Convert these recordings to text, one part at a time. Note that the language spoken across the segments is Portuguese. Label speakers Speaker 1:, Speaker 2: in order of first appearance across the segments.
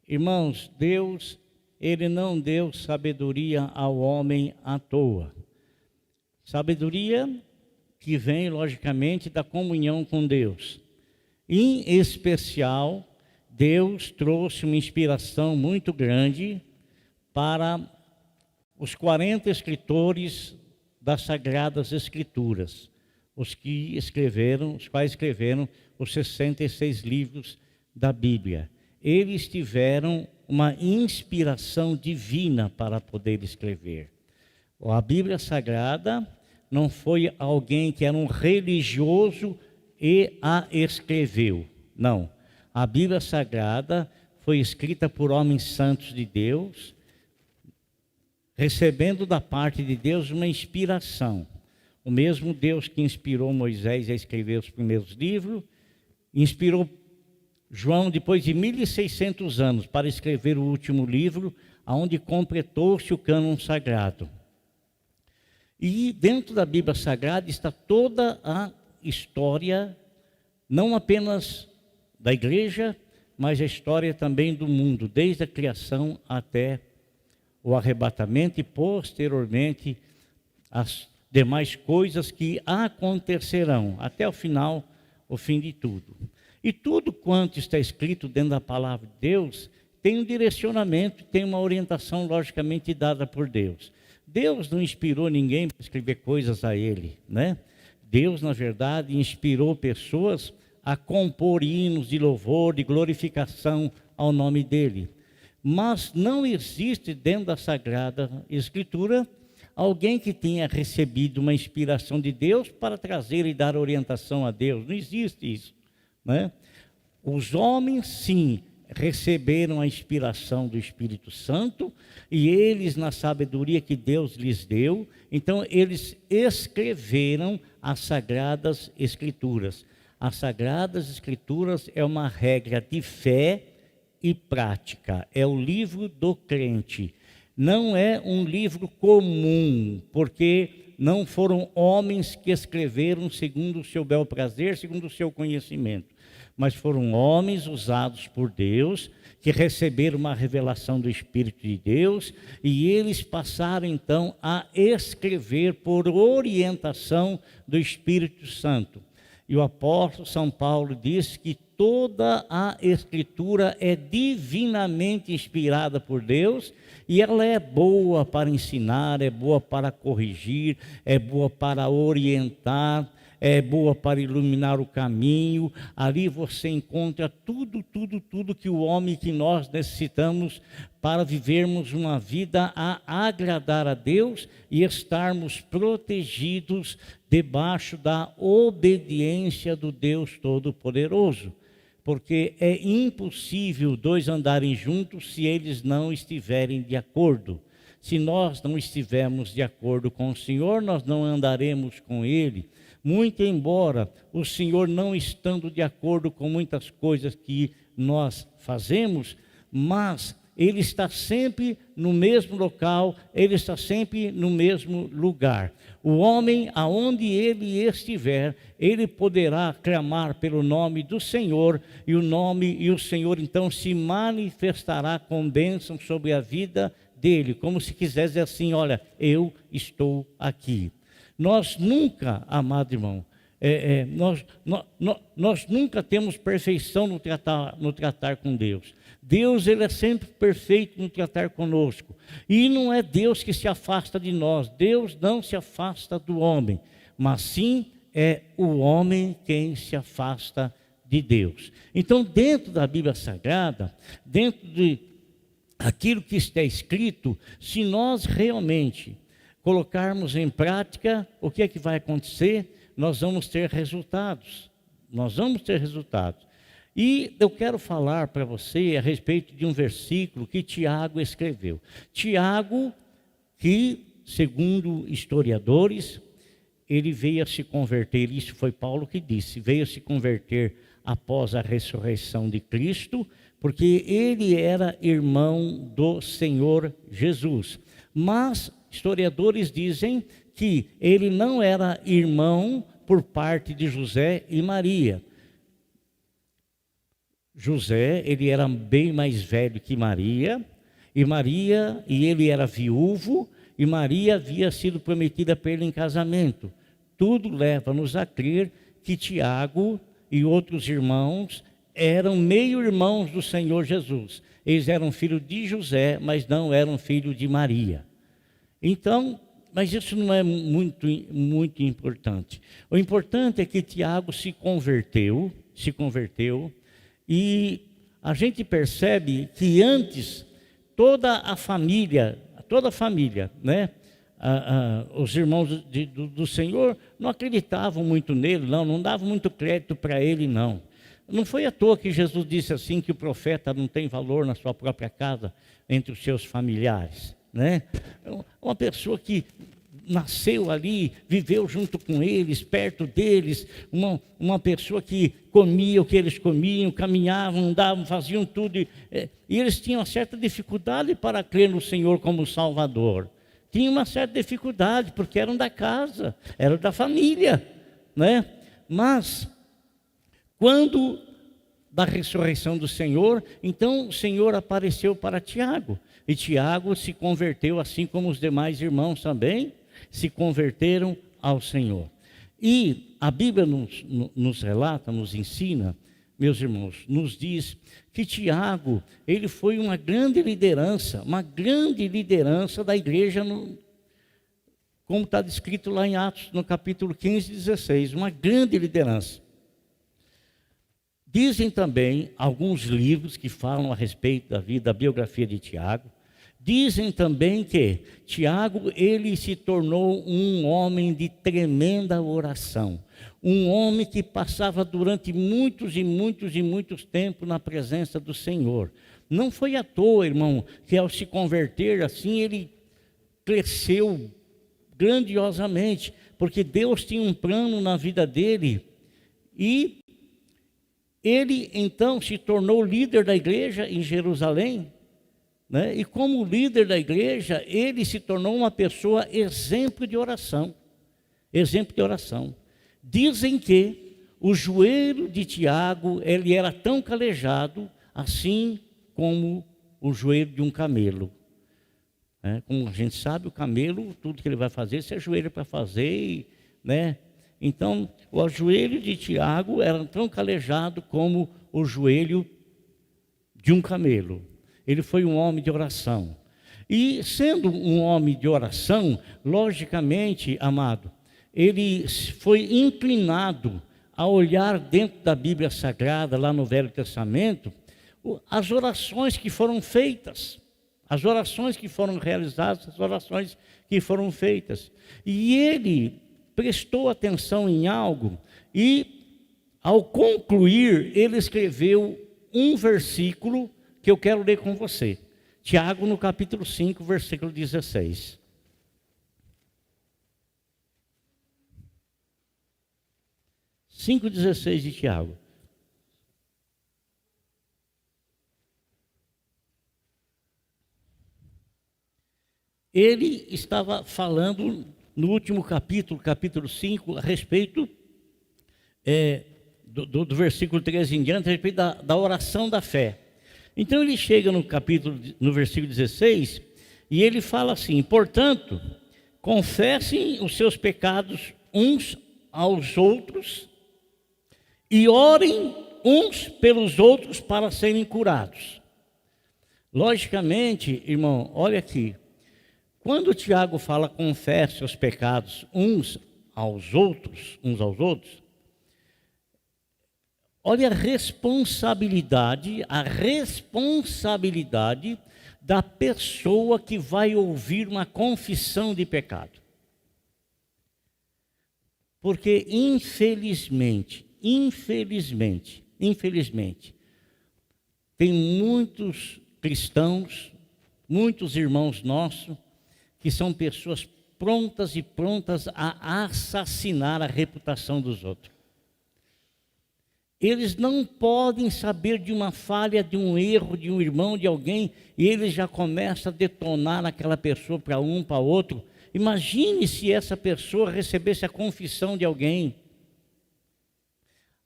Speaker 1: Irmãos, Deus, Ele não deu sabedoria ao homem à toa. Sabedoria que vem, logicamente, da comunhão com Deus. Em especial, Deus trouxe uma inspiração muito grande para os 40 escritores das Sagradas Escrituras, os quais escreveram os 66 livros da Bíblia. Eles tiveram uma inspiração divina para poder escrever. A Bíblia Sagrada não foi alguém que era um religioso e a escreveu. Não. A Bíblia Sagrada foi escrita por homens santos de Deus, recebendo da parte de Deus uma inspiração. O mesmo Deus que inspirou Moisés a escrever os primeiros livros, inspirou João depois de 1600 anos para escrever o último livro, onde completou-se o cânon sagrado. E dentro da Bíblia Sagrada está toda a história, não apenas da igreja, mas a história também do mundo, desde a criação até o arrebatamento e posteriormente as demais coisas que acontecerão até o final, o fim de tudo. E tudo quanto está escrito dentro da palavra de Deus tem um direcionamento, tem uma orientação logicamente dada por Deus. Deus não inspirou ninguém para escrever coisas a Ele, né? Deus, na verdade, inspirou pessoas a compor hinos de louvor, de glorificação ao nome dEle. Mas não existe dentro da Sagrada Escritura alguém que tenha recebido uma inspiração de Deus para trazer e dar orientação a Deus. Não existe isso, né? Os homens, sim, receberam a inspiração do Espírito Santo e eles, na sabedoria que Deus lhes deu, então eles escreveram as Sagradas Escrituras. As Sagradas Escrituras é uma regra de fé e prática, é o livro do crente. Não é um livro comum, porque não foram homens que escreveram segundo o seu bel prazer, segundo o seu conhecimento, mas foram homens usados por Deus, que receberam uma revelação do Espírito de Deus, e eles passaram então a escrever por orientação do Espírito Santo. E o apóstolo São Paulo diz que toda a Escritura é divinamente inspirada por Deus, e ela é boa para ensinar, é boa para corrigir, é boa para orientar, é boa para iluminar o caminho. Ali você encontra tudo que o homem, que nós necessitamos para vivermos uma vida a agradar a Deus e estarmos protegidos debaixo da obediência do Deus Todo-Poderoso. Porque é impossível dois andarem juntos se eles não estiverem de acordo. Se nós não estivermos de acordo com o Senhor, nós não andaremos com Ele. Muito embora o Senhor não estando de acordo com muitas coisas que nós fazemos, mas Ele está sempre no mesmo local, Ele está sempre no mesmo lugar. O homem, aonde ele estiver, ele poderá clamar pelo nome do Senhor, e o Senhor então se manifestará com bênção sobre a vida dele, como se quisesse dizer assim: olha, eu estou aqui. Nós nunca, amado irmão, nós nunca temos perfeição no tratar com Deus. Deus, Ele é sempre perfeito no tratar conosco. E não é Deus que se afasta de nós. Deus não se afasta do homem, mas sim é o homem quem se afasta de Deus. Então, dentro da Bíblia Sagrada, dentro de aquilo que está escrito, se nós realmente colocarmos em prática, o que é que vai acontecer? Nós vamos ter resultados. Nós vamos ter resultados. E eu quero falar para você a respeito de um versículo que Tiago escreveu. Tiago, que, segundo historiadores, ele veio a se converter, isso foi Paulo que disse, veio a se converter após a ressurreição de Cristo, porque ele era irmão do Senhor Jesus. Mas historiadores dizem que ele não era irmão por parte de José e Maria. José, ele era bem mais velho que Maria, e ele era viúvo, e Maria havia sido prometida para ele em casamento. Tudo leva-nos a crer que Tiago e outros irmãos eram meio-irmãos do Senhor Jesus. Eles eram filhos de José, mas não eram filhos de Maria. Então, mas isso não é muito importante. O importante é que Tiago se converteu, e a gente percebe que antes toda a família, né? Os irmãos do Senhor não acreditavam muito nele, não davam muito crédito para ele, não. Não foi à toa que Jesus disse assim, que o profeta não tem valor na sua própria casa, entre os seus familiares, né? Uma pessoa que nasceu ali, viveu junto com eles, perto deles, uma pessoa que comia o que eles comiam, caminhavam, andavam, faziam tudo, e eles tinham uma certa dificuldade para crer no Senhor como Salvador. Tinham uma certa dificuldade, porque eram da casa, eram da família, né? Mas quando da ressurreição do Senhor, então o Senhor apareceu para Tiago, e Tiago se converteu, assim como os demais irmãos também se converteram ao Senhor. E a Bíblia nos relata, nos ensina, meus irmãos, nos diz que Tiago, ele foi uma grande liderança da igreja, como está descrito lá em Atos, no capítulo 15 e 16, uma grande liderança. Dizem também alguns livros que falam a respeito da vida, da biografia de Tiago. Dizem também que Tiago, ele se tornou um homem de tremenda oração. Um homem que passava durante muitos tempos na presença do Senhor. Não foi à toa, irmão, que ao se converter assim, ele cresceu grandiosamente, porque Deus tinha um plano na vida dele, e ele então se tornou líder da igreja em Jerusalém, né? E como líder da igreja, ele se tornou uma pessoa exemplo de oração. Dizem que o joelho de Tiago, ele era tão calejado, assim como o joelho de um camelo. Como a gente sabe, o camelo, tudo que ele vai fazer, se ajoelha para fazer, né? Então, o joelho de Tiago era tão calejado como o joelho de um camelo. Ele foi um homem de oração. E sendo um homem de oração, logicamente, amado, ele foi inclinado a olhar dentro da Bíblia Sagrada, lá no Velho Testamento, as orações que foram feitas, as orações que foram realizadas, as orações que foram feitas. E ele prestou atenção em algo e, ao concluir, ele escreveu um versículo que eu quero ler com você. Tiago, no capítulo 5, versículo 16. Cinco 16 de Tiago. Ele estava falando no último capítulo, capítulo 5, a respeito do versículo 13 em diante, a respeito da oração da fé. Então ele chega no versículo 16, e ele fala assim: portanto, confessem os seus pecados uns aos outros, e orem uns pelos outros para serem curados. Logicamente, irmão, olha aqui, quando Tiago fala confesse os pecados uns aos outros, olha a responsabilidade da pessoa que vai ouvir uma confissão de pecado. Porque infelizmente, tem muitos cristãos, muitos irmãos nossos, que são pessoas prontas a assassinar a reputação dos outros. Eles não podem saber de uma falha, de um erro, de um irmão, de alguém, e eles já começam a detonar aquela pessoa para um, para outro. Imagine se essa pessoa recebesse a confissão de alguém.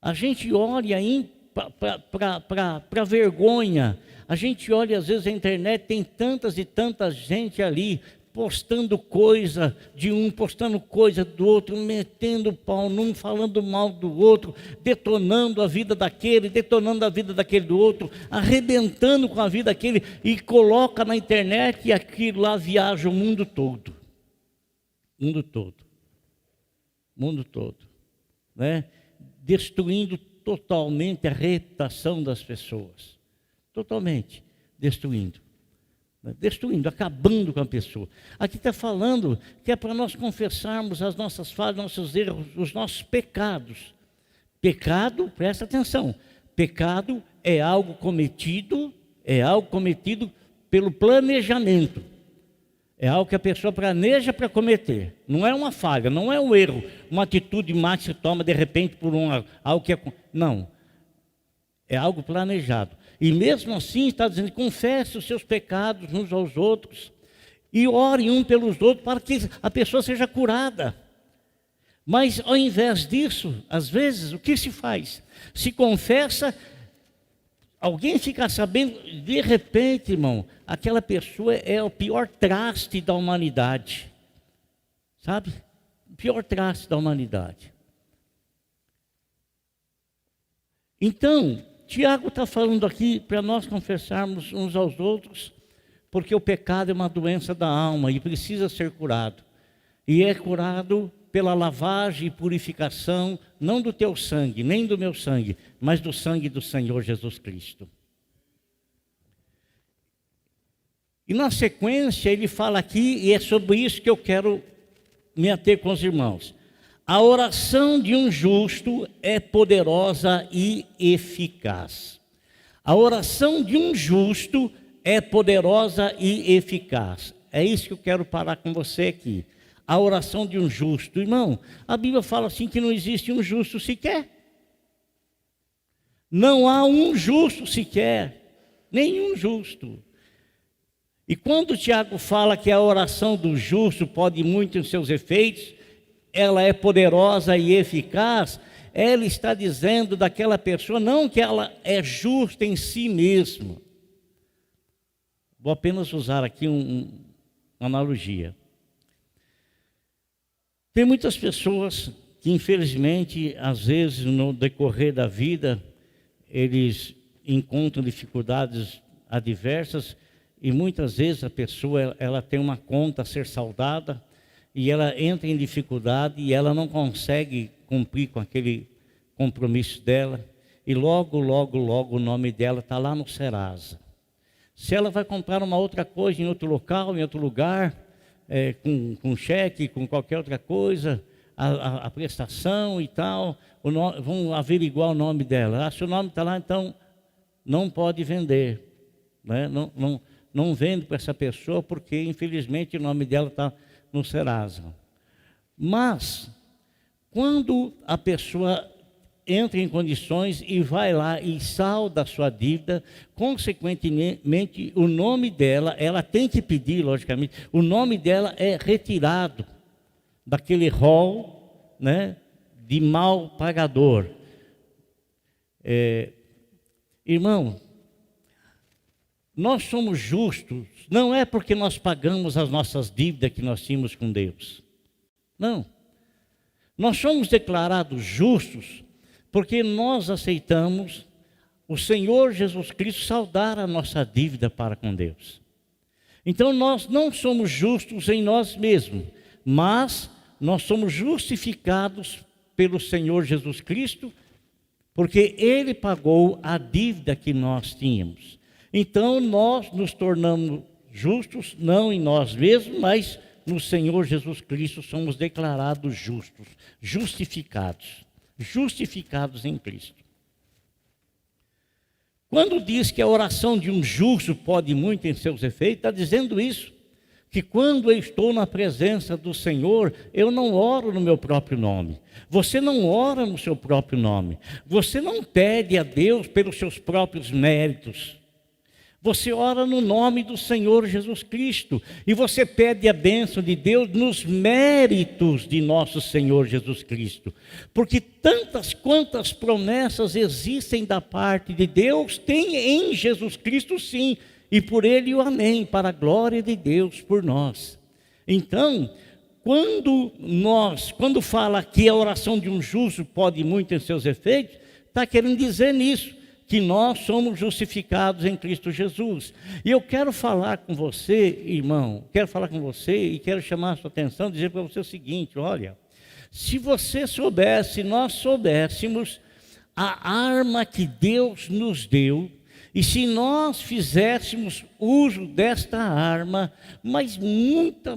Speaker 1: A gente olha para vergonha. A gente olha, às vezes, a internet, tem tantas e tanta gente ali, postando coisa de um, postando coisa do outro, metendo pau num, falando mal do outro, detonando a vida daquele, detonando a vida daquele do outro, arrebentando com a vida daquele, e coloca na internet e aquilo lá viaja o mundo todo. Mundo todo. Mundo todo. Né? Destruindo totalmente a reputação das pessoas. Totalmente destruindo. Destruindo, acabando com a pessoa. Aqui está falando que é para nós confessarmos as nossas falhas, nossos erros, os nossos pecados. Pecado, presta atenção, pecado é algo cometido pelo planejamento. É algo que a pessoa planeja para cometer. Não é uma falha, não é um erro, uma atitude má que se toma de repente por algo que é... Não, é algo planejado. E mesmo assim está dizendo, confesse os seus pecados uns aos outros e ore um pelos outros para que a pessoa seja curada. Mas ao invés disso, às vezes, o que se faz? Se confessa, alguém fica sabendo, de repente, irmão, aquela pessoa é o pior traste da humanidade. Sabe? O pior traste da humanidade. Então, Tiago está falando aqui para nós confessarmos uns aos outros, porque o pecado é uma doença da alma e precisa ser curado. E é curado pela lavagem e purificação, não do teu sangue, nem do meu sangue, mas do sangue do Senhor Jesus Cristo. E na sequência ele fala aqui, e é sobre isso que eu quero me ater com os irmãos. A oração de um justo é poderosa e eficaz. A oração de um justo é poderosa e eficaz. É isso que eu quero parar com você aqui. A oração de um justo. Irmão, a Bíblia fala assim que não existe um justo sequer. Não há um justo sequer. Nenhum justo. E quando o Tiago fala que a oração do justo pode muito em seus efeitos, ela é poderosa e eficaz, ela está dizendo daquela pessoa, não que ela é justa em si mesma. Vou apenas usar aqui uma analogia. Tem muitas pessoas que, infelizmente, às vezes, no decorrer da vida, eles encontram dificuldades adversas e muitas vezes a pessoa ela tem uma conta a ser saldada, e ela entra em dificuldade e ela não consegue cumprir com aquele compromisso dela. E logo o nome dela está lá no Serasa. Se ela vai comprar uma outra coisa em outro local, em outro lugar, com cheque, com qualquer outra coisa, a prestação e tal, vão averiguar o nome dela. Se o nome está lá, então não pode vender. Né? Não vende para essa pessoa porque, infelizmente, o nome dela está no Serasa. Mas, quando a pessoa entra em condições e vai lá e salda a sua dívida, consequentemente, o nome dela, ela tem que pedir, logicamente, o nome dela é retirado daquele rol, né, de mal pagador. Irmão, nós somos justos, não é porque nós pagamos as nossas dívidas que nós tínhamos com Deus. Não. Nós somos declarados justos porque nós aceitamos o Senhor Jesus Cristo saldar a nossa dívida para com Deus. Então nós não somos justos em nós mesmos, mas nós somos justificados pelo Senhor Jesus Cristo, porque Ele pagou a dívida que nós tínhamos. Então nós nos tornamos justos, não em nós mesmos, mas no Senhor Jesus Cristo somos declarados justos, justificados em Cristo. Quando diz que a oração de um justo pode muito em seus efeitos, está dizendo isso, que quando eu estou na presença do Senhor, eu não oro no meu próprio nome. Você não ora no seu próprio nome. Você não pede a Deus pelos seus próprios méritos. Você ora no nome do Senhor Jesus Cristo e você pede a bênção de Deus nos méritos de nosso Senhor Jesus Cristo. Porque tantas quantas promessas existem da parte de Deus, tem em Jesus Cristo sim, e por Ele o amém, para a glória de Deus por nós. Então, quando fala que a oração de um justo pode muito em seus efeitos, está querendo dizer nisso, que nós somos justificados em Cristo Jesus. E eu quero falar com você, irmão, quero falar com você e quero chamar a sua atenção, dizer para você o seguinte: olha, se você soubesse, nós soubéssemos a arma que Deus nos deu, e se nós fizéssemos uso desta arma, mas muita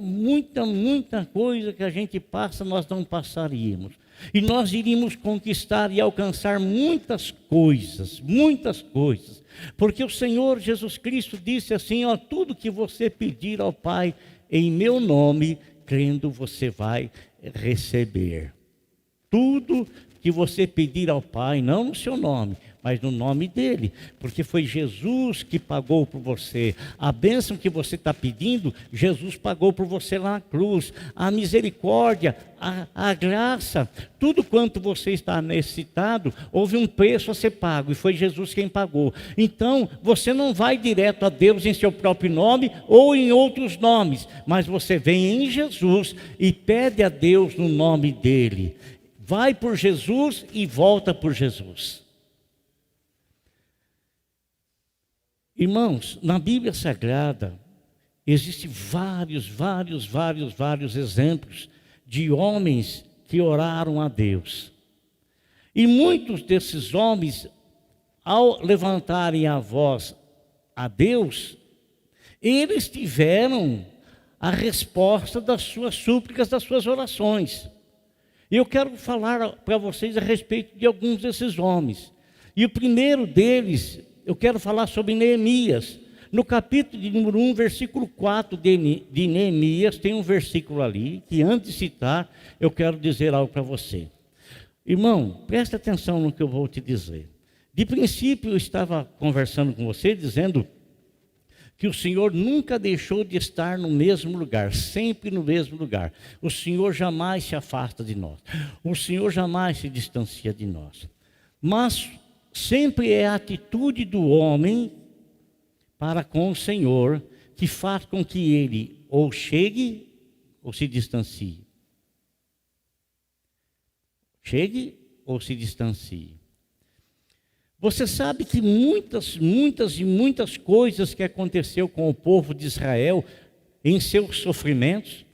Speaker 1: coisa que a gente passa, nós não passaríamos. E nós iríamos conquistar e alcançar muitas coisas, porque o Senhor Jesus Cristo disse assim, ó, tudo que você pedir ao Pai em meu nome, crendo, você vai receber. Tudo que você pedir ao Pai, não no seu nome, mas no nome dele, porque foi Jesus que pagou por você. A bênção que você está pedindo, Jesus pagou por você lá na cruz. A misericórdia, a graça, tudo quanto você está necessitado, houve um preço a ser pago e foi Jesus quem pagou. Então, você não vai direto a Deus em seu próprio nome ou em outros nomes, mas você vem em Jesus e pede a Deus no nome dele. Vai por Jesus e volta por Jesus. Irmãos, na Bíblia Sagrada, existem vários exemplos de homens que oraram a Deus. E muitos desses homens, ao levantarem a voz a Deus, eles tiveram a resposta das suas súplicas, das suas orações. E eu quero falar para vocês a respeito de alguns desses homens. E o primeiro deles, eu quero falar sobre Neemias. No capítulo de número 1, versículo 4 de Neemias, tem um versículo ali, que antes de citar, eu quero dizer algo para você. Irmão, presta atenção no que eu vou te dizer. De princípio, eu estava conversando com você, dizendo que o Senhor nunca deixou de estar no mesmo lugar, sempre no mesmo lugar. O Senhor jamais se afasta de nós. O Senhor jamais se distancia de nós. Mas sempre é a atitude do homem para com o Senhor que faz com que ele ou chegue ou se distancie. Chegue ou se distancie. Você sabe que muitas coisas que aconteceu com o povo de Israel em seus sofrimentos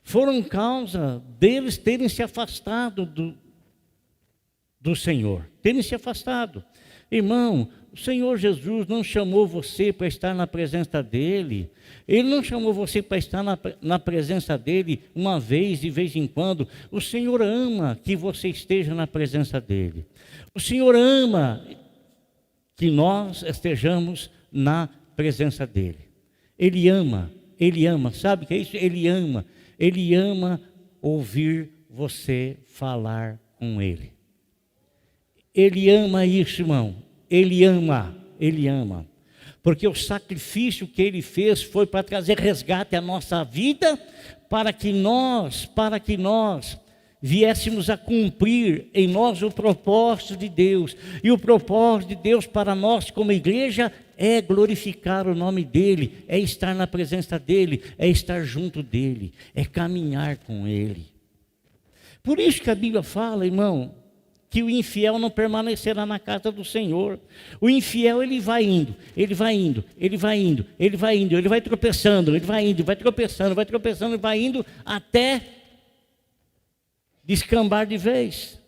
Speaker 1: foram causa deles terem se afastado do Senhor, terem se afastado. Irmão, o Senhor Jesus não chamou você para estar na presença dEle. Ele não chamou você para estar na presença dEle uma vez, de vez em quando. O Senhor ama que você esteja na presença dEle. O Senhor ama que nós estejamos na presença dEle. Ele ama, sabe o que é isso? Ele ama ouvir você falar com Ele. Ele ama isso, irmão. Ele ama. Porque o sacrifício que Ele fez foi para trazer resgate à nossa vida, para que nós viéssemos a cumprir em nós o propósito de Deus. E o propósito de Deus para nós como igreja é glorificar o nome dEle, é estar na presença dEle, é estar junto dEle, é caminhar com Ele. Por isso que a Bíblia fala, irmão, que o infiel não permanecerá na casa do Senhor. O infiel, ele vai indo, ele vai tropeçando, vai indo até descambar de vez.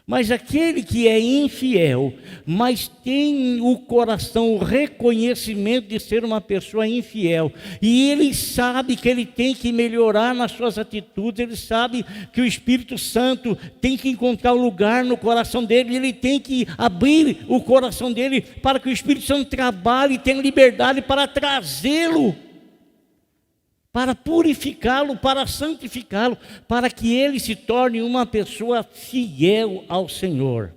Speaker 1: Mas aquele que é infiel, mas tem o coração, o reconhecimento de ser uma pessoa infiel, e ele sabe que ele tem que melhorar nas suas atitudes, ele sabe que o Espírito Santo tem que encontrar um lugar no coração dele, ele tem que abrir o coração dele para que o Espírito Santo trabalhe e tenha liberdade para trazê-lo, para purificá-lo, para santificá-lo, para que ele se torne uma pessoa fiel ao Senhor.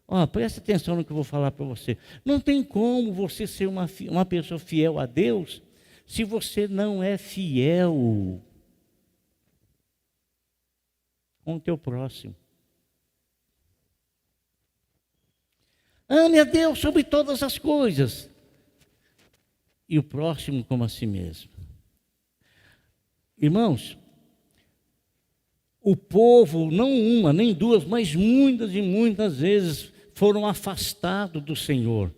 Speaker 1: Ó, presta atenção no que eu vou falar para você. Não tem como você ser uma pessoa fiel a Deus se você não é fiel com o teu próximo. Ame a Deus sobre todas as coisas e o próximo como a si mesmo. Irmãos, o povo, não uma, nem duas, mas muitas e muitas vezes foram afastados do Senhor,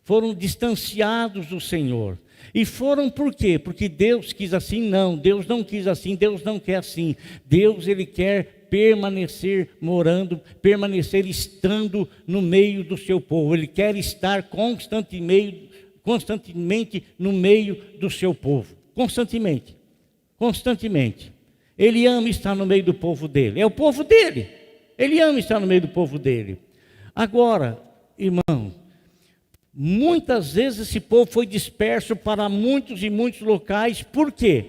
Speaker 1: foram distanciados do Senhor. E foram por quê? Porque Deus quis assim? Não, Deus não quis assim, Deus não quer assim. Deus, Ele quer permanecer morando, permanecer estando no meio do seu povo. Ele quer estar constantemente no meio do seu povo. Constantemente. Ele ama estar no meio do povo dele. É o povo dele. Ele ama estar no meio do povo dele. Agora, irmão, muitas vezes esse povo foi disperso para muitos e muitos locais. Por quê?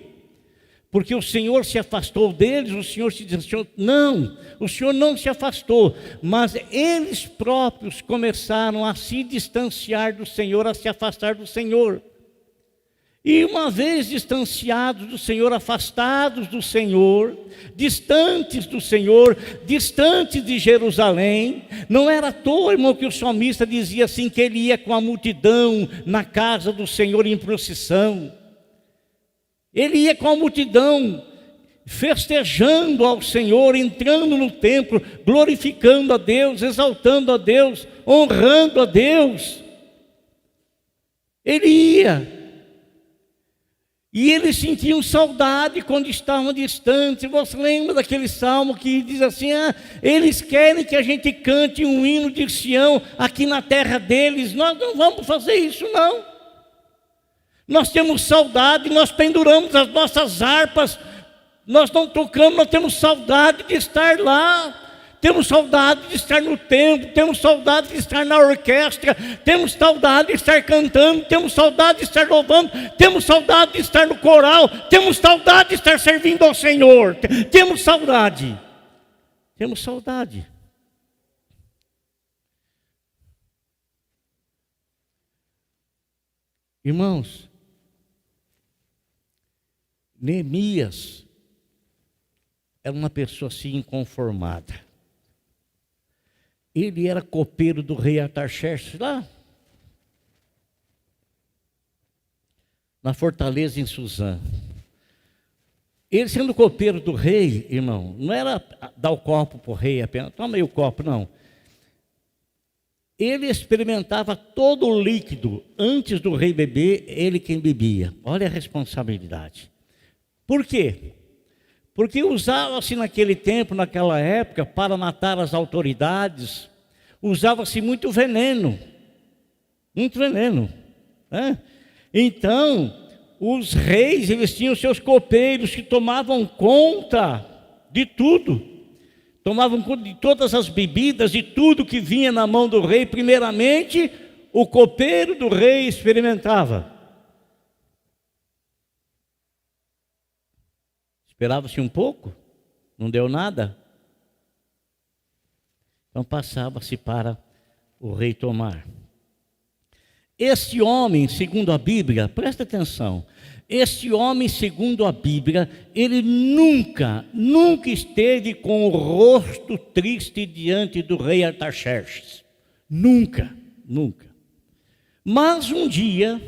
Speaker 1: Porque o Senhor se afastou deles, o Senhor se distanciou. Não, o Senhor não se afastou, mas eles próprios começaram a se distanciar do Senhor, a se afastar do Senhor. E uma vez distanciados do Senhor, afastados do Senhor, distantes do Senhor, distantes de Jerusalém, não era à toa, irmão, que o salmista dizia assim, que ele ia com a multidão na casa do Senhor em procissão. Ele ia com a multidão, festejando ao Senhor, entrando no templo, glorificando a Deus, exaltando a Deus, honrando a Deus. Ele ia. E eles sentiam saudade quando estavam distantes. Você lembra daquele salmo que diz assim, eles querem que a gente cante um hino de Sião aqui na terra deles. Nós não vamos fazer isso, não. Nós temos saudade, nós penduramos as nossas harpas, nós não tocamos, nós temos saudade de estar lá. Temos saudade de estar no templo, temos saudade de estar na orquestra, temos saudade de estar cantando, temos saudade de estar louvando, temos saudade de estar no coral, temos saudade de estar servindo ao Senhor, temos saudade. Irmãos, Neemias era uma pessoa assim inconformada. Ele era copeiro do rei Artaxerxes lá na fortaleza em Suzã. Ele sendo copeiro do rei, irmão, não era dar o copo para o rei apenas, toma aí o copo, não. Ele experimentava todo o líquido, antes do rei beber, ele quem bebia. Olha a responsabilidade. Por quê? Porque usava-se naquele tempo, naquela época, para matar as autoridades, usava-se muito veneno. Né? Então, os reis, eles tinham seus copeiros que tomavam conta de tudo. Tomavam conta de todas as bebidas, de tudo que vinha na mão do rei. Primeiramente, o copeiro do rei experimentava. Esperava-se um pouco, não deu nada. Então passava-se para o rei tomar. Este homem, segundo a Bíblia, presta atenção, este homem, segundo a Bíblia, ele nunca esteve com o rosto triste diante do rei Artaxerxes. Nunca. Mas um dia,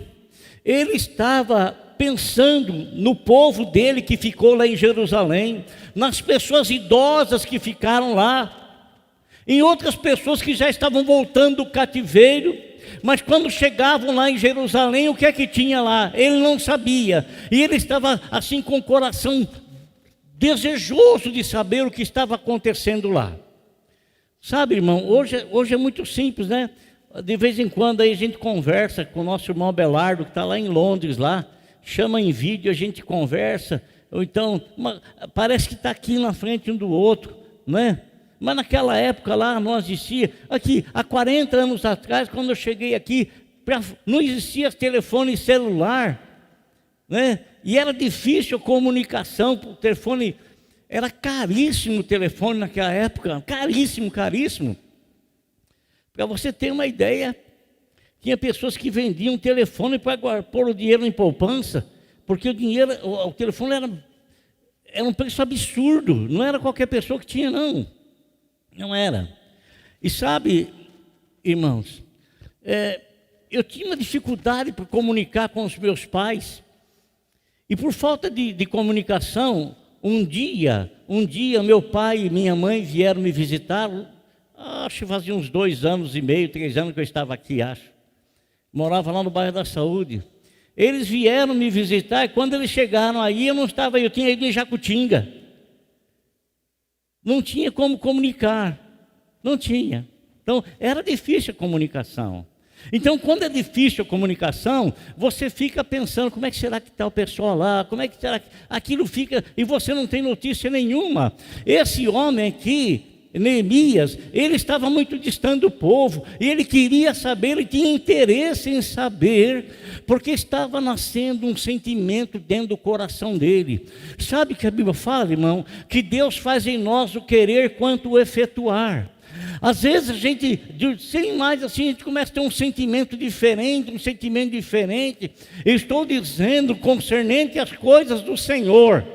Speaker 1: ele estava pensando no povo dele que ficou lá em Jerusalém, nas pessoas idosas que ficaram lá, em outras pessoas que já estavam voltando do cativeiro, mas quando chegavam lá em Jerusalém, o que é que tinha lá? Ele não sabia, e ele estava assim com o coração desejoso de saber o que estava acontecendo lá. Sabe, irmão, hoje é muito simples, né? De vez em quando aí a gente conversa com o nosso irmão Abelardo, que está lá em Londres, lá, chama em vídeo, a gente conversa, ou então, parece que está aqui na frente um do outro, não é? Mas naquela época lá, não existia, aqui, há 40 anos atrás, quando eu cheguei aqui, não existia telefone celular, né? E era difícil a comunicação, o telefone, era caríssimo o telefone naquela época, caríssimo. Para você ter uma ideia, tinha pessoas que vendiam telefone para pôr o dinheiro em poupança, porque o telefone era um preço absurdo, não era qualquer pessoa que tinha, não. Não era. E sabe, irmãos, eu tinha uma dificuldade para comunicar com os meus pais, e por falta de comunicação, um dia meu pai e minha mãe vieram me visitar, acho que fazia uns 2 anos e meio, 3 anos que eu estava aqui, acho. Morava lá no bairro da Saúde. Eles vieram me visitar e quando eles chegaram aí, eu não estava aí, eu tinha ido em Jacutinga. Não tinha como comunicar, não tinha. Então, era difícil a comunicação. Então, quando é difícil a comunicação, você fica pensando, como é que será que está o pessoal lá? Como é que será que aquilo fica? E você não tem notícia nenhuma. Esse homem aqui, Neemias, ele estava muito distante do povo, e ele queria saber, ele tinha interesse em saber, porque estava nascendo um sentimento dentro do coração dele. Sabe que a Bíblia fala, irmão, que Deus faz em nós o querer quanto o efetuar. Às vezes a gente, sem mais assim, a gente começa a ter um sentimento diferente, Eu estou dizendo concernente às coisas do Senhor,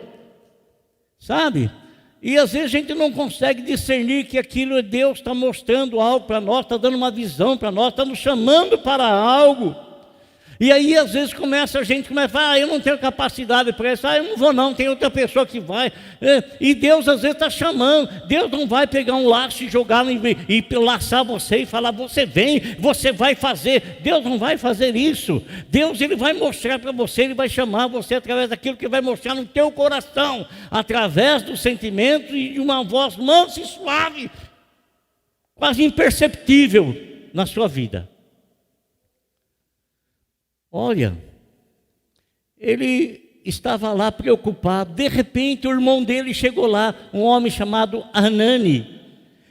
Speaker 1: sabe? E às vezes a gente não consegue discernir que aquilo é Deus está mostrando algo para nós, está dando uma visão para nós, está nos chamando para algo. E aí às vezes a gente começa a falar, eu não tenho capacidade para isso, eu não vou não, tem outra pessoa que vai. E Deus às vezes está chamando, Deus não vai pegar um laço e jogar e laçar você e falar, você vem, você vai fazer. Deus não vai fazer isso. Deus ele vai mostrar para você, ele vai chamar você através daquilo que vai mostrar no teu coração, através dos sentimentos e de uma voz mansa e suave, quase imperceptível na sua vida. Olha, ele estava lá preocupado, de repente o irmão dele chegou lá, um homem chamado Hanani.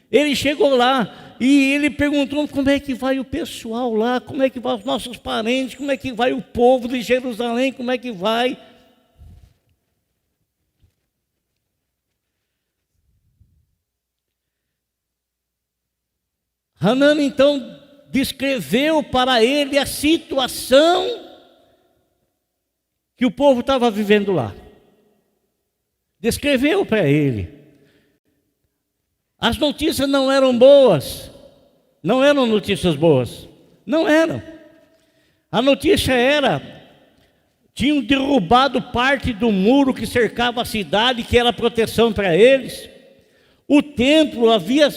Speaker 1: Ele chegou lá e ele perguntou, como é que vai o pessoal lá, como é que vai os nossos parentes, como é que vai o povo de Jerusalém, como é que vai? Hanani então descreveu para ele a situação que o povo estava vivendo lá. Descreveu para ele. As notícias não eram boas, não eram notícias boas, não eram. A notícia era, tinham derrubado parte do muro que cercava a cidade, que era proteção para eles. O templo haviam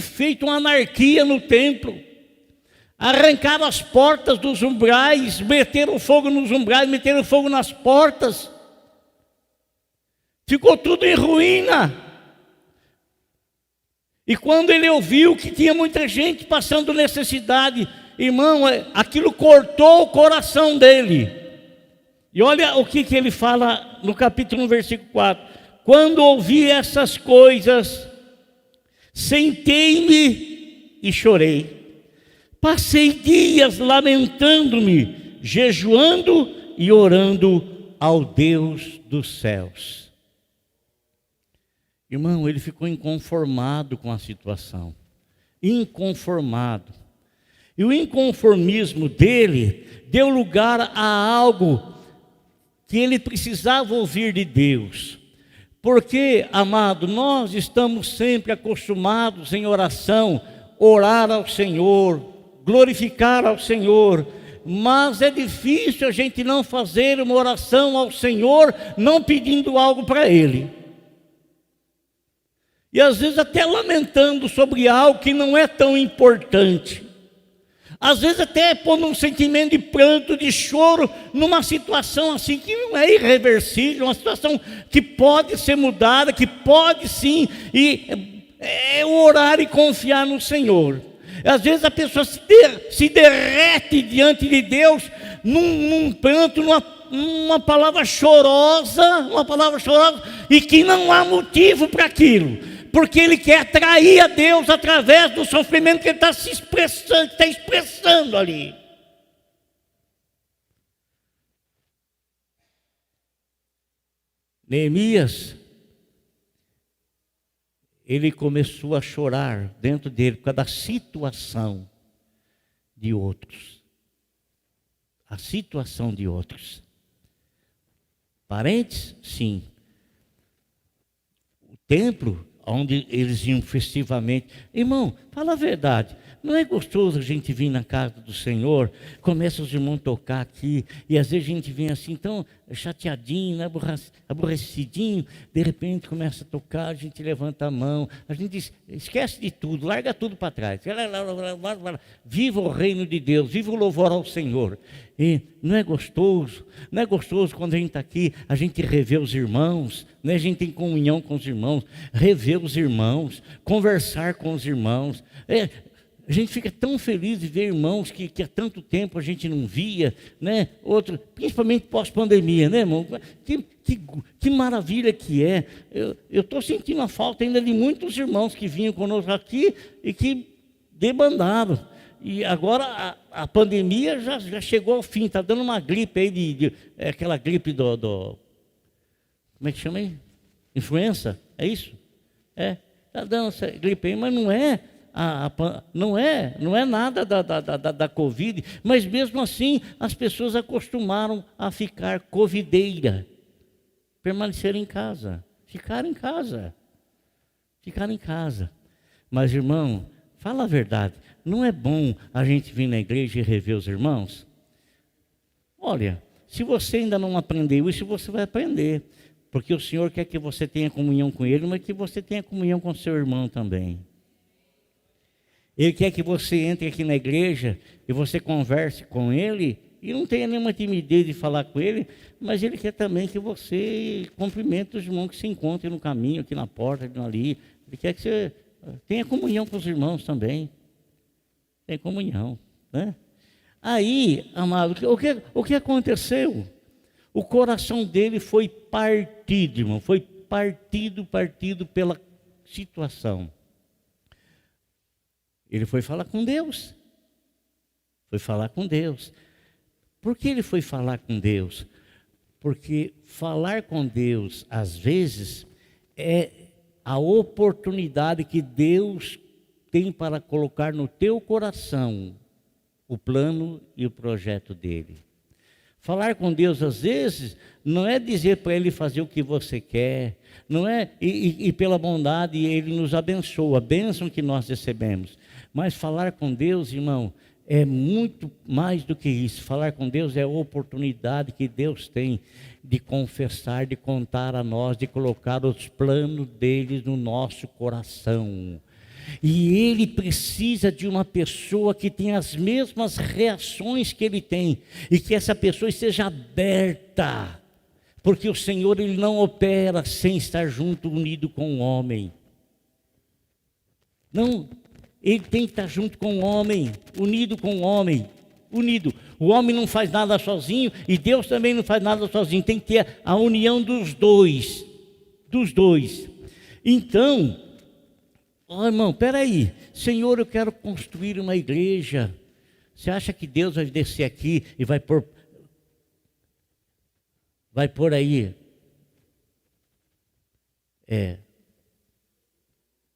Speaker 1: feito uma anarquia no templo, arrancaram as portas dos umbrais, meteram fogo nos umbrais, meteram fogo nas portas, ficou tudo em ruína. E quando ele ouviu que tinha muita gente passando necessidade, irmão, aquilo cortou o coração dele. E olha o que ele fala no capítulo 1, versículo 4: quando ouvi essas coisas, sentei-me e chorei. Passei dias lamentando-me, jejuando e orando ao Deus dos céus. Irmão, ele ficou inconformado com a situação. Inconformado. E o inconformismo dele deu lugar a algo que ele precisava ouvir de Deus. Porque, amado, nós estamos sempre acostumados em oração, orar ao Senhor, glorificar ao Senhor, mas é difícil a gente não fazer uma oração ao Senhor, não pedindo algo para Ele. E às vezes até lamentando sobre algo que não é tão importante. Às vezes até pondo um sentimento de pranto, de choro, numa situação assim que não é irreversível, uma situação que pode ser mudada, que pode sim, e orar e confiar no Senhor. Às vezes a pessoa se derrete diante de Deus, num pranto, numa palavra chorosa, e que não há motivo para aquilo. Porque ele quer atrair a Deus através do sofrimento que ele está expressando ali. Neemias, ele começou a chorar dentro dele por causa da situação de outros. A situação de outros. Parentes? Sim. O templo, onde eles iam festivamente. Irmão, fala a verdade. Não é gostoso a gente vir na casa do Senhor, começa os irmãos a tocar aqui, e às vezes a gente vem assim, tão chateadinho, né, aborrecidinho, de repente começa a tocar, a gente levanta a mão, a gente esquece de tudo, larga tudo para trás. Viva o reino de Deus, viva o louvor ao Senhor. E não é gostoso quando a gente está aqui, a gente revê os irmãos, né? A gente tem comunhão com os irmãos, rever os irmãos, conversar com os irmãos. A gente fica tão feliz de ver irmãos que há tanto tempo a gente não via, né? Outro, principalmente pós-pandemia, né, irmão? Que maravilha que é. Eu estou sentindo a falta ainda de muitos irmãos que vinham conosco aqui e que debandaram. E agora a pandemia já chegou ao fim, está dando uma gripe aí, aquela gripe do... Como é que chama aí? Influenza? É isso? Está dando essa gripe aí, mas não é... não é nada da Covid, mas mesmo assim as pessoas acostumaram a ficar covideira, permanecer em casa, ficar em casa. Mas irmão, fala a verdade, não é bom a gente vir na igreja e rever os irmãos? Olha, se você ainda não aprendeu isso, você vai aprender, porque o Senhor quer que você tenha comunhão com Ele, mas que você tenha comunhão com seu irmão também. Ele quer que você entre aqui na igreja e você converse com ele e não tenha nenhuma timidez de falar com ele, mas ele quer também que você cumprimente os irmãos que se encontrem no caminho, aqui na porta, ali. Ele quer que você tenha comunhão com os irmãos também. Tem comunhão, né? Aí, amado, o que aconteceu? O coração dele foi partido, irmão, foi partido pela situação. Ele foi falar com Deus. Por que ele foi falar com Deus? Porque falar com Deus, às vezes, é a oportunidade que Deus tem para colocar no teu coração o plano e o projeto dele. Falar com Deus, às vezes, não é dizer para Ele fazer o que você quer, não é, e pela bondade Ele nos abençoa, a bênção que nós recebemos. Mas falar com Deus, irmão, é muito mais do que isso. Falar com Deus é a oportunidade que Deus tem de confessar, de contar a nós, de colocar os planos dele no nosso coração. E ele precisa de uma pessoa que tenha as mesmas reações que ele tem, e que essa pessoa esteja aberta, porque o Senhor ele não opera sem estar junto, unido com o homem. Não, ele tem que estar junto com o homem, unido com o homem, unido. O homem não faz nada sozinho e Deus também não faz nada sozinho, tem que ter a união dos dois. Então, irmão, peraí, Senhor, eu quero construir uma igreja. Você acha que Deus vai descer aqui e vai pôr aí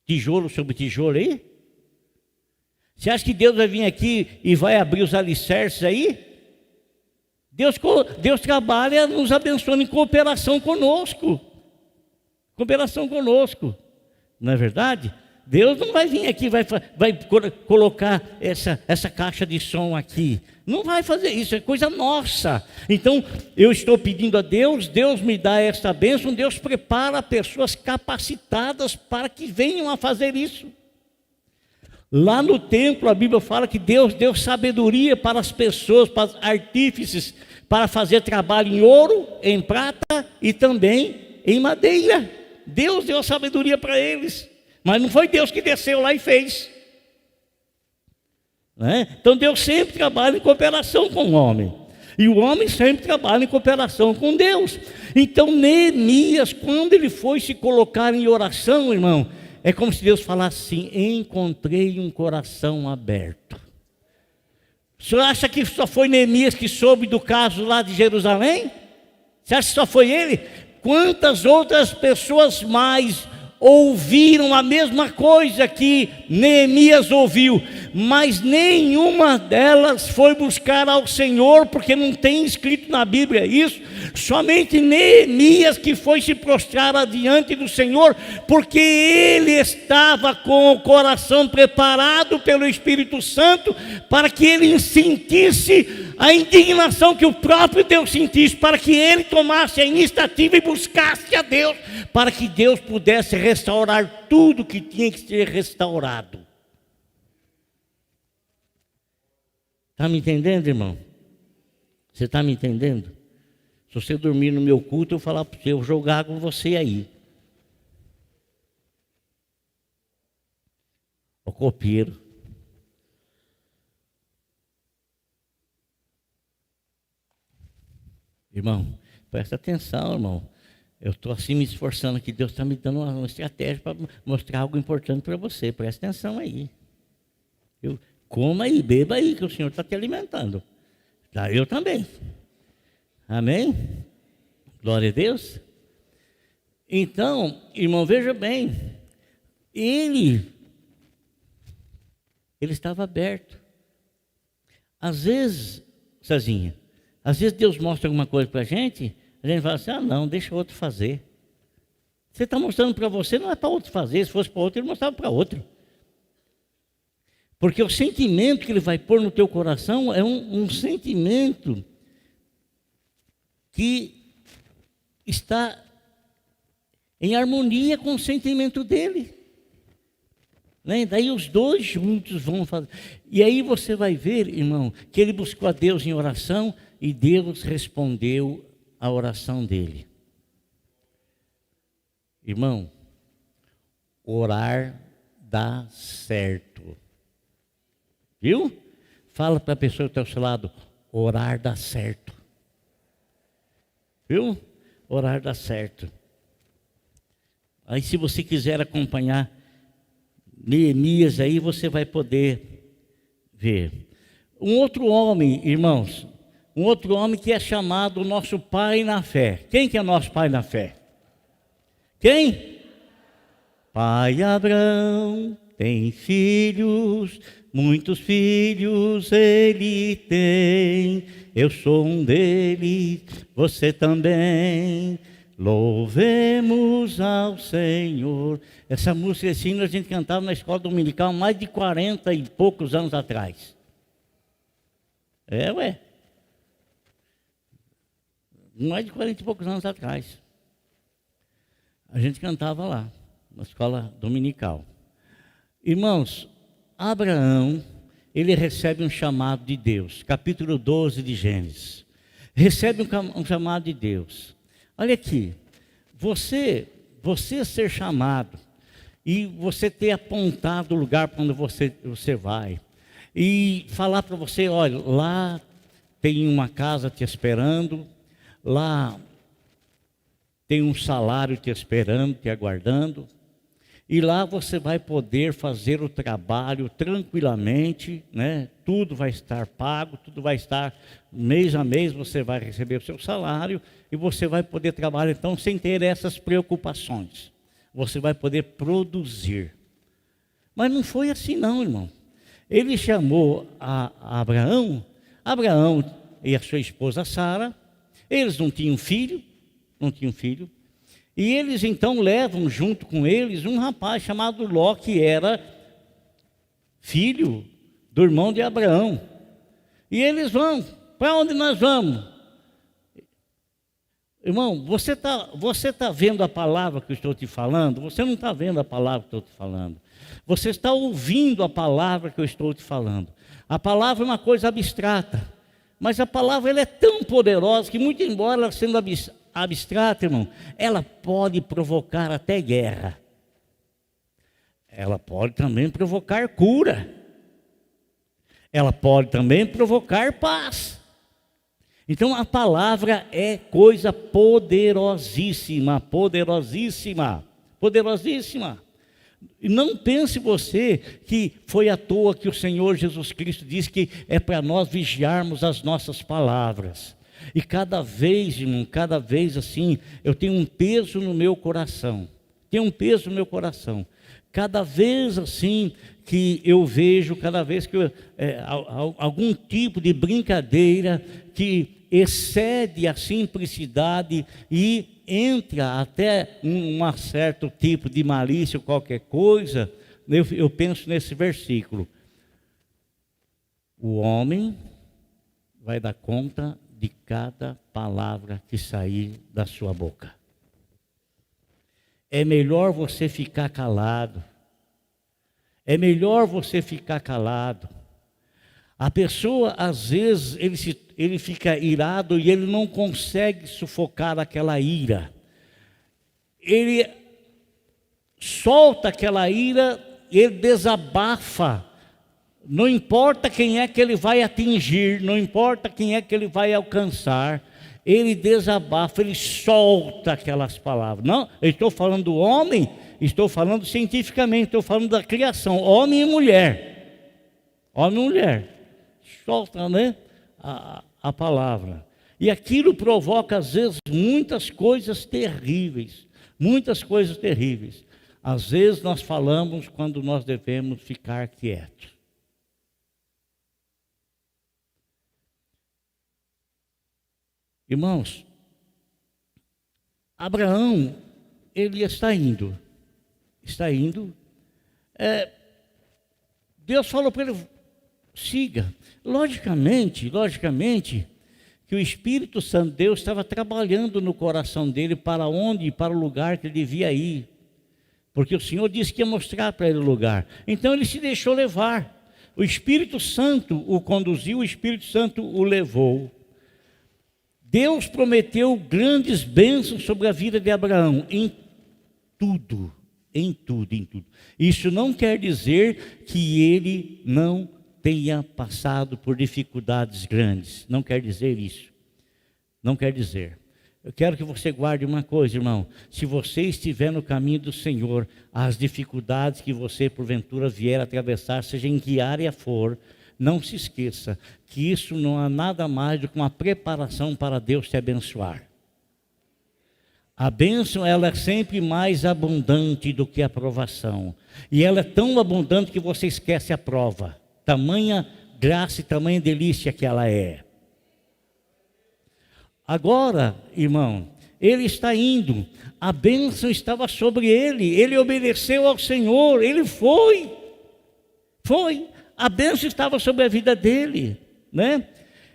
Speaker 1: tijolo sobre tijolo aí? Você acha que Deus vai vir aqui e vai abrir os alicerces aí? Deus trabalha nos abençoando em cooperação conosco. Não é verdade? Deus não vai vir aqui, vai colocar essa caixa de som aqui. Não vai fazer isso, é coisa nossa. Então, eu estou pedindo a Deus, Deus me dá essa bênção, Deus prepara pessoas capacitadas para que venham a fazer isso. Lá no templo, a Bíblia fala que Deus deu sabedoria para as pessoas, para os artífices, para fazer trabalho em ouro, em prata e também em madeira. Deus deu sabedoria para eles. Mas não foi Deus que desceu lá e fez. Então Deus sempre trabalha em cooperação com o homem. E o homem sempre trabalha em cooperação com Deus. Então Neemias, quando ele foi se colocar em oração, irmão, é como se Deus falasse assim: encontrei um coração aberto. O senhor acha que só foi Neemias que soube do caso lá de Jerusalém? Você acha que só foi ele? Quantas outras pessoas mais ouviram a mesma coisa que Neemias ouviu, mas nenhuma delas foi buscar ao Senhor, porque não tem escrito na Bíblia isso. Somente Neemias que foi se prostrar diante do Senhor, porque ele estava com o coração preparado pelo Espírito Santo, para que ele sentisse a indignação que o próprio Deus sentisse, para que ele tomasse a iniciativa e buscasse a Deus, para que Deus pudesse restaurar tudo que tinha que ser restaurado. Está me entendendo, irmão? Você está me entendendo? Se você dormir no meu culto, eu falar para você, eu jogar com você aí. O copeiro. Irmão, presta atenção, irmão. Eu estou assim me esforçando aqui. Deus está me dando uma estratégia para mostrar algo importante para você. Presta atenção aí. Coma aí, beba aí, que o Senhor está te alimentando. Tá, eu também. Amém? Glória a Deus. Então, irmão, veja bem. Ele estava aberto. Às vezes, Cezinha, às vezes Deus mostra alguma coisa para a gente fala assim, não, deixa outro fazer. Você está mostrando para você, não é para outro fazer. Se fosse para outro, ele mostrava para outro. Porque o sentimento que ele vai pôr no teu coração é um sentimento que está em harmonia com o sentimento dele. Né? Daí os dois juntos vão fazer. E aí você vai ver, irmão, que ele buscou a Deus em oração e Deus respondeu a oração dele. Irmão, orar dá certo. Viu? Fala para a pessoa que está ao seu lado, orar dá certo. Viu? Orar dá certo. Aí se você quiser acompanhar Neemias aí, você vai poder ver. Um outro homem, irmãos, um outro homem que é chamado nosso pai na fé. Quem que é nosso pai na fé? Quem? Pai Abrão tem filhos, muitos filhos ele tem. Eu sou um deles, você também. Louvemos ao Senhor. Essa música assim a gente cantava na escola dominical mais de 40 e poucos anos atrás. Ué. Mais de 40 e poucos anos atrás. A gente cantava lá, na escola dominical. Irmãos, Abraão, ele recebe um chamado de Deus. Capítulo 12 de Gênesis. Recebe um chamado de Deus. Olha aqui, você ser chamado e você ter apontado o lugar para onde você vai e falar para você, olha, lá tem uma casa te esperando, lá tem um salário te esperando, te aguardando, e lá você vai poder fazer o trabalho tranquilamente, né? Tudo vai estar pago, tudo vai estar, mês a mês você vai receber o seu salário, e você vai poder trabalhar então sem ter essas preocupações. Você vai poder produzir. Mas não foi assim não, irmão. Ele chamou a Abraão e a sua esposa Sara, eles não tinham filho, e eles então levam junto com eles um rapaz chamado Ló, que era filho do irmão de Abraão. E eles vão, para onde nós vamos? Irmão, você tá vendo a palavra que eu estou te falando? Você não está vendo a palavra que eu estou te falando. Você está ouvindo a palavra que eu estou te falando. A palavra é uma coisa abstrata, mas a palavra ela é tão poderosa que, muito embora ela sendo abstrata, irmão, ela pode provocar até guerra. Ela pode também provocar cura. Ela pode também provocar paz. Então a palavra é coisa poderosíssima, poderosíssima, poderosíssima. E não pense você que foi à toa que o Senhor Jesus Cristo disse que é para nós vigiarmos as nossas palavras. E cada vez, irmão, cada vez assim, eu tenho um peso no meu coração. tem um peso no meu coração. Cada vez assim que eu vejo, cada vez que algum tipo de brincadeira que excede a simplicidade e entra até um certo tipo de malícia ou qualquer coisa, eu penso nesse versículo. O homem vai dar conta de cada palavra que sair da sua boca. É melhor você ficar calado. É melhor você ficar calado. A pessoa, às vezes, ele fica irado e ele não consegue sufocar aquela ira. Ele solta aquela ira, ele desabafa. Não importa quem é que ele vai atingir, não importa quem é que ele vai alcançar, ele desabafa, ele solta aquelas palavras. Não, eu estou falando do homem, estou falando cientificamente, estou falando da criação, homem e mulher. Homem e mulher. Solta, né, a palavra. E aquilo provoca, às vezes, muitas coisas terríveis. Muitas coisas terríveis. Às vezes nós falamos quando nós devemos ficar quietos. Irmãos, Abraão, ele está indo. Deus falou para ele, siga. Logicamente, que o Espírito Santo de Deus estava trabalhando no coração dele para onde? Para o lugar que ele devia ir. Porque o Senhor disse que ia mostrar para ele o lugar. Então ele se deixou levar. O Espírito Santo o conduziu, o Espírito Santo o levou. Deus prometeu grandes bênçãos sobre a vida de Abraão, em tudo. Isso não quer dizer que ele não tenha passado por dificuldades grandes. Não quer dizer isso. Não quer dizer. Eu quero que você guarde uma coisa, irmão. Se você estiver no caminho do Senhor, as dificuldades que você porventura vier atravessar, seja em que área for, não se esqueça que isso não é nada mais do que uma preparação para Deus te abençoar. A bênção, ela é sempre mais abundante do que a provação. E ela é tão abundante que você esquece a prova. Tamanha graça e tamanha delícia que ela é. Agora, irmão, ele está indo. A bênção estava sobre ele. Ele obedeceu ao Senhor. Ele foi. A bênção estava sobre a vida dele, né?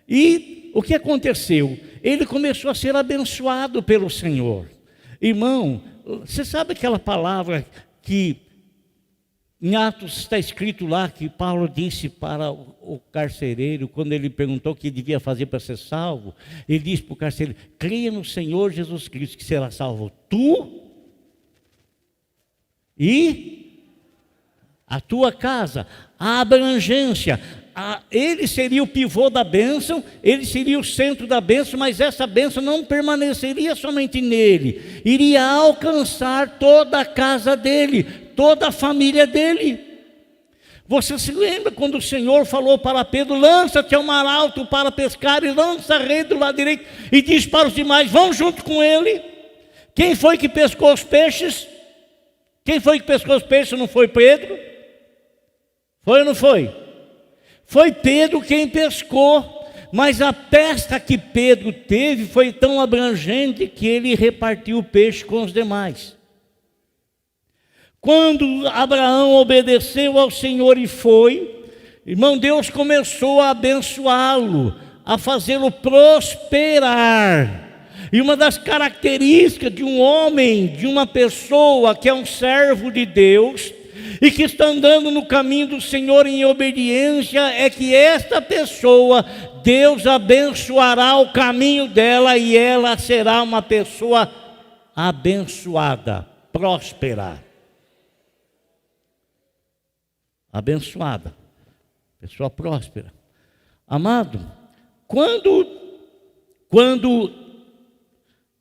Speaker 1: E o que aconteceu? Ele começou a ser abençoado pelo Senhor. Irmão, você sabe aquela palavra que em Atos está escrito lá, que Paulo disse para o carcereiro, quando ele perguntou o que devia fazer para ser salvo, ele disse para o carcereiro, creia no Senhor Jesus Cristo, que será salvo tu e a tua casa. A abrangência, ele seria o pivô da bênção, ele seria o centro da bênção, mas essa bênção não permaneceria somente nele, iria alcançar toda a casa dele, toda a família dele. Você se lembra quando o Senhor falou para Pedro, lança-te ao mar alto para pescar, e lança a rede do lado direito, e diz para os demais, vão junto com ele. Quem foi que pescou os peixes? Quem foi que pescou os peixes? Não foi Pedro? Foi ou não foi? Foi Pedro quem pescou, mas a pesca que Pedro teve foi tão abrangente que ele repartiu o peixe com os demais. Quando Abraão obedeceu ao Senhor e foi, irmão, Deus começou a abençoá-lo, a fazê-lo prosperar. E uma das características de um homem, de uma pessoa que é um servo de Deus, e que está andando no caminho do Senhor em obediência, é que esta pessoa, Deus abençoará o caminho dela e ela será uma pessoa abençoada, próspera. Abençoada, pessoa próspera. Amado, quando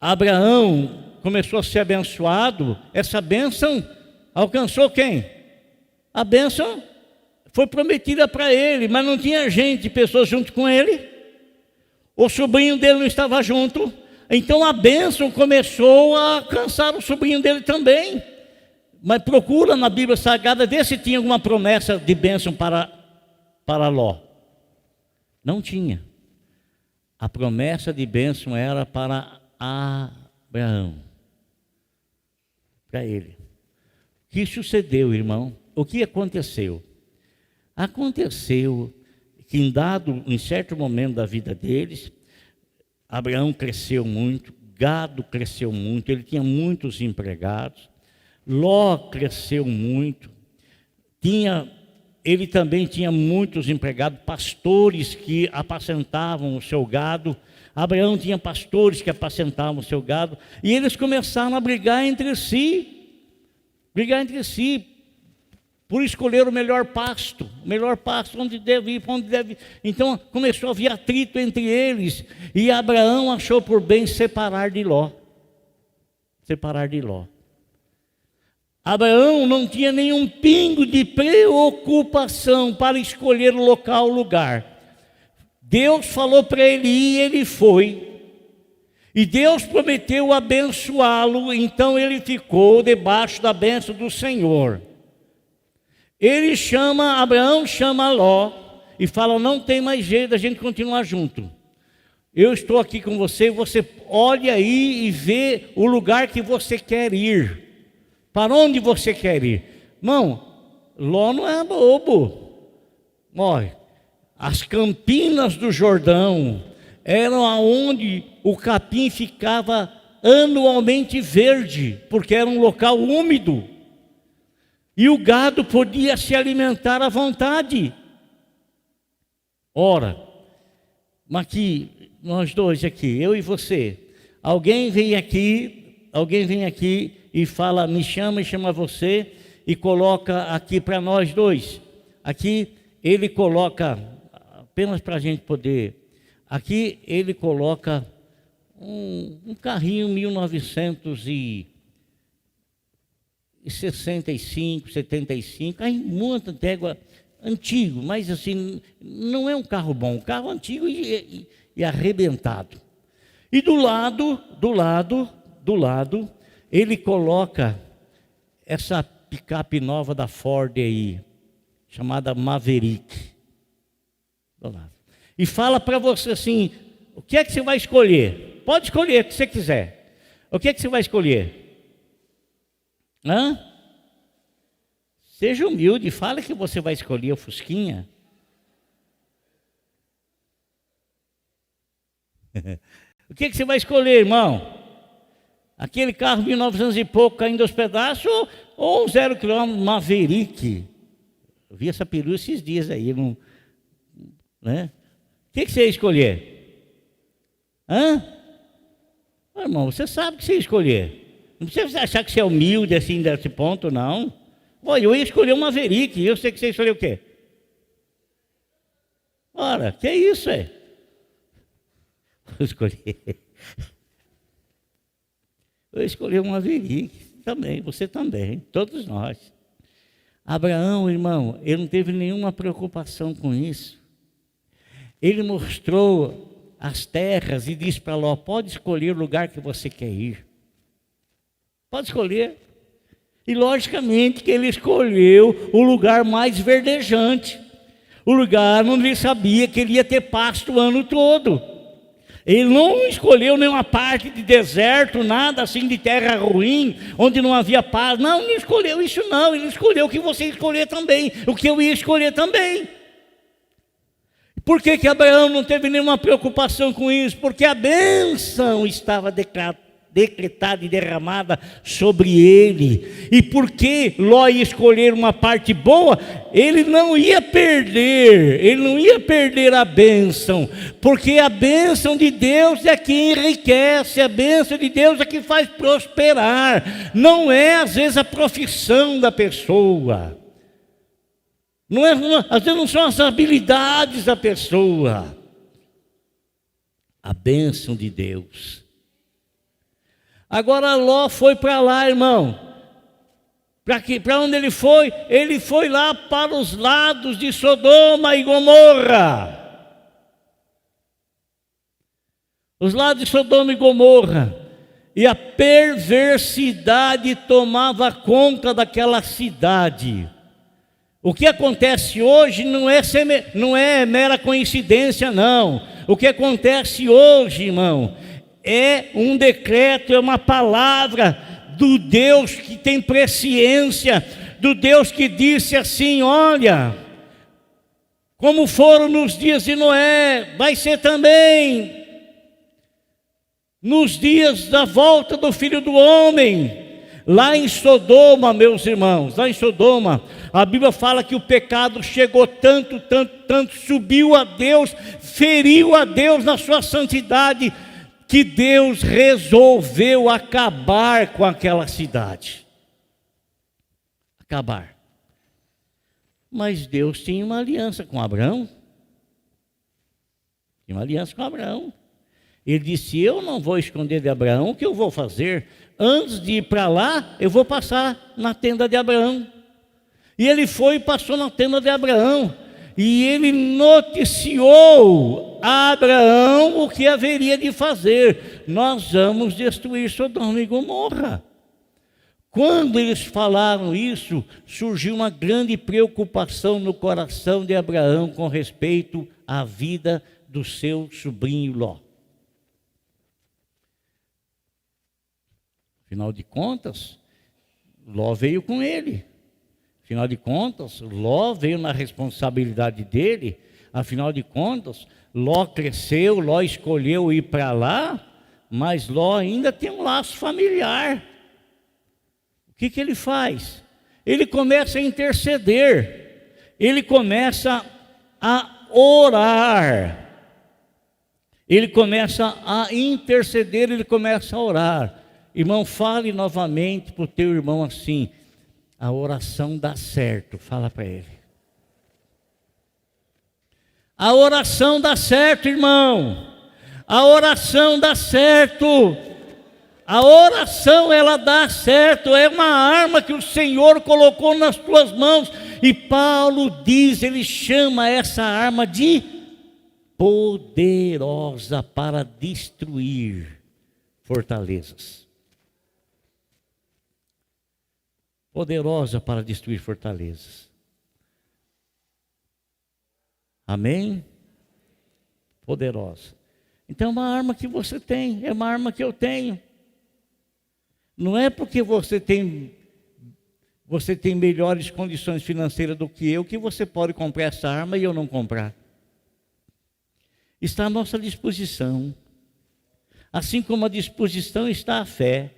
Speaker 1: Abraão começou a ser abençoado, essa bênção alcançou quem? A bênção foi prometida para ele, mas não tinha pessoas junto com ele. O sobrinho dele não estava junto. Então a bênção começou a alcançar o sobrinho dele também. Mas procura na Bíblia Sagrada ver se tinha alguma promessa de bênção para Ló. Não tinha. A promessa de bênção era para Abraão. Para ele. O que sucedeu, irmão? O que aconteceu? Aconteceu que em certo momento da vida deles, Abraão cresceu muito, gado cresceu muito, ele tinha muitos empregados, Ló cresceu muito, ele também tinha muitos empregados, pastores que apacentavam o seu gado. Abraão tinha pastores que apacentavam o seu gado, e eles começaram a brigar entre si, por escolher o melhor pasto, onde deve ir, para onde deve ir. Então começou a haver atrito entre eles, e Abraão achou por bem separar de Ló. Abraão não tinha nenhum pingo de preocupação para escolher o local, o lugar. Deus falou para ele ir, ele foi. E Deus prometeu abençoá-lo, então ele ficou debaixo da bênção do Senhor. Abraão chama Ló e fala: não tem mais jeito da gente continuar junto. Eu estou aqui com você, você olha aí e vê o lugar que você quer ir. Para onde você quer ir? Irmão, Ló não é bobo. Olha, as campinas do Jordão eram aonde o capim ficava anualmente verde, porque era um local úmido. E o gado podia se alimentar à vontade. Ora, aqui, nós dois aqui, eu e você, alguém vem aqui e fala, me chama você, e coloca aqui para nós dois. Aqui ele coloca, apenas para a gente poder, aqui ele coloca um carrinho 1965, 75, aí muita d'égua antigo, mas assim, não é um carro bom, um carro antigo e arrebentado. E do lado, ele coloca essa picape nova da Ford aí, chamada Maverick. Do lado. E fala para você assim, o que é que você vai escolher? Pode escolher o que você quiser. O que é que você vai escolher? Seja humilde, fala que você vai escolher o Fusquinha. O que você vai escolher, irmão? Aquele carro 1900 e pouco caindo aos pedaços ou 0 km Maverick? Eu vi essa perua esses dias aí, né? O que você ia escolher? Irmão, você sabe o que você ia escolher. Não precisa achar que você é humilde assim desse ponto, não. Olha, eu ia escolher uma Maverick, e eu sei que você escolheu o quê? Ora, que é isso, é? Vou escolher uma Maverick também, você também, todos nós. Abraão, irmão, ele não teve nenhuma preocupação com isso. Ele mostrou as terras e disse para Ló, pode escolher o lugar que você quer ir. Pode escolher. E logicamente que ele escolheu o lugar mais verdejante. O lugar onde ele sabia que ele ia ter pasto o ano todo. Ele não escolheu nenhuma parte de deserto, nada assim de terra ruim, onde não havia paz. Não escolheu isso não. Ele escolheu o que você escolher também, o que eu ia escolher também. Por que Abraão não teve nenhuma preocupação com isso? Porque a bênção estava decretada e derramada sobre ele. E porque Ló ia escolher uma parte boa, ele não ia perder a bênção, porque a bênção de Deus é que enriquece, a bênção de Deus é que faz prosperar, não é às vezes a profissão da pessoa, às vezes não são as habilidades da pessoa, a bênção de Deus. Agora Ló foi para lá, irmão. Para onde ele foi? Ele foi lá para os lados de Sodoma e Gomorra. Os lados de Sodoma e Gomorra. e a perversidade tomava conta daquela cidade. O que acontece hoje não é mera coincidência, não. O que acontece hoje, irmão, é um decreto, é uma palavra do Deus que tem presciência, do Deus que disse assim: olha, como foram nos dias de Noé, vai ser também nos dias da volta do Filho do Homem. Lá em Sodoma, meus irmãos, lá em Sodoma, a Bíblia fala que o pecado chegou tanto, subiu a Deus, feriu a Deus na sua santidade, que Deus resolveu acabar com aquela cidade. Acabar. Mas Deus tinha uma aliança com Abraão. Tinha uma aliança com Abraão. Ele disse: eu não vou esconder de Abraão o que eu vou fazer. Antes de ir para lá, eu vou passar na tenda de Abraão. E ele foi e passou na tenda de Abraão. E ele noticiou a Abraão o que haveria de fazer: nós vamos destruir Sodoma e Gomorra. Quando eles falaram isso, surgiu uma grande preocupação no coração de Abraão com respeito à vida do seu sobrinho Ló. Afinal de contas, Ló veio com ele. Afinal de contas, Ló veio na responsabilidade dele. Afinal de contas, Ló cresceu, Ló escolheu ir para lá, mas Ló ainda tem um laço familiar. O que ele faz? Ele começa a interceder, ele começa a orar, ele começa a interceder, ele começa a orar. Irmão, fale novamente para o teu irmão assim: a oração dá certo. Fala para ele. A oração dá certo, irmão. A oração dá certo. A oração, ela dá certo. É uma arma que o Senhor colocou nas tuas mãos. E Paulo diz, ele chama essa arma de poderosa para destruir fortalezas. Poderosa para destruir fortalezas. Amém? Poderosa. Então é uma arma que você tem, é uma arma que eu tenho. Não é porque você tem melhores condições financeiras do que eu, que você pode comprar essa arma e eu não comprar. Está à nossa disposição. Assim como à disposição está a fé.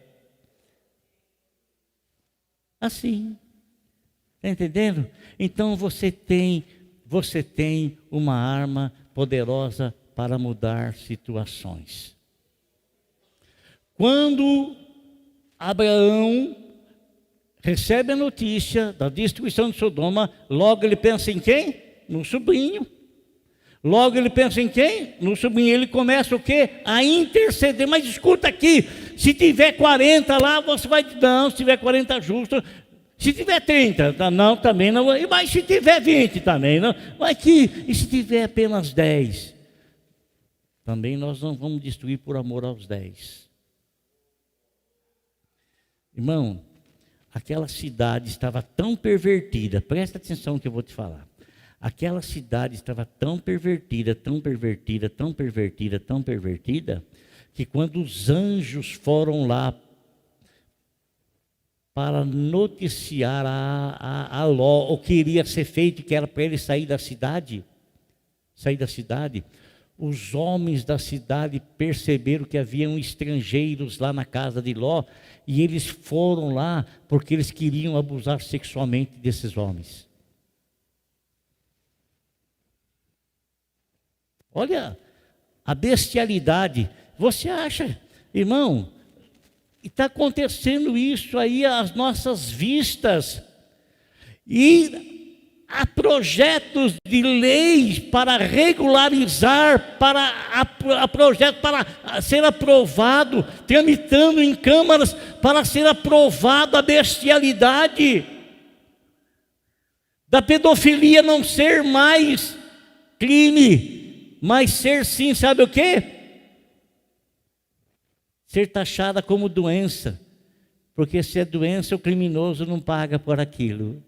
Speaker 1: Assim. Está entendendo? Então você tem uma arma poderosa para mudar situações. Quando Abraão recebe a notícia da destruição de Sodoma, logo ele pensa em quem? No sobrinho. Logo ele pensa em quem? No sobrinho. Ele começa o quê? A interceder. Mas escuta aqui, se tiver 40 lá, você vai... Não, se tiver 40 justo. Se tiver 30, não, também não. Mas se tiver 20 também, não. Mas e se tiver apenas 10? Também nós não vamos destruir por amor aos 10. Irmão, aquela cidade estava tão pervertida, presta atenção no que eu vou te falar. Aquela cidade estava tão pervertida, que quando os anjos foram lá para noticiar a Ló o que iria ser feito, que era para ele sair da cidade, os homens da cidade perceberam que haviam estrangeiros lá na casa de Ló, e eles foram lá porque eles queriam abusar sexualmente desses homens. Olha a bestialidade. Você acha, irmão, está acontecendo isso aí às nossas vistas, e há projetos de leis para regularizar, há projetos para ser aprovado, tramitando em câmaras para ser aprovado a bestialidade, da pedofilia não ser mais crime, mas ser sim, sabe o quê? ser taxada como doença, porque se é doença, o criminoso não paga por aquilo.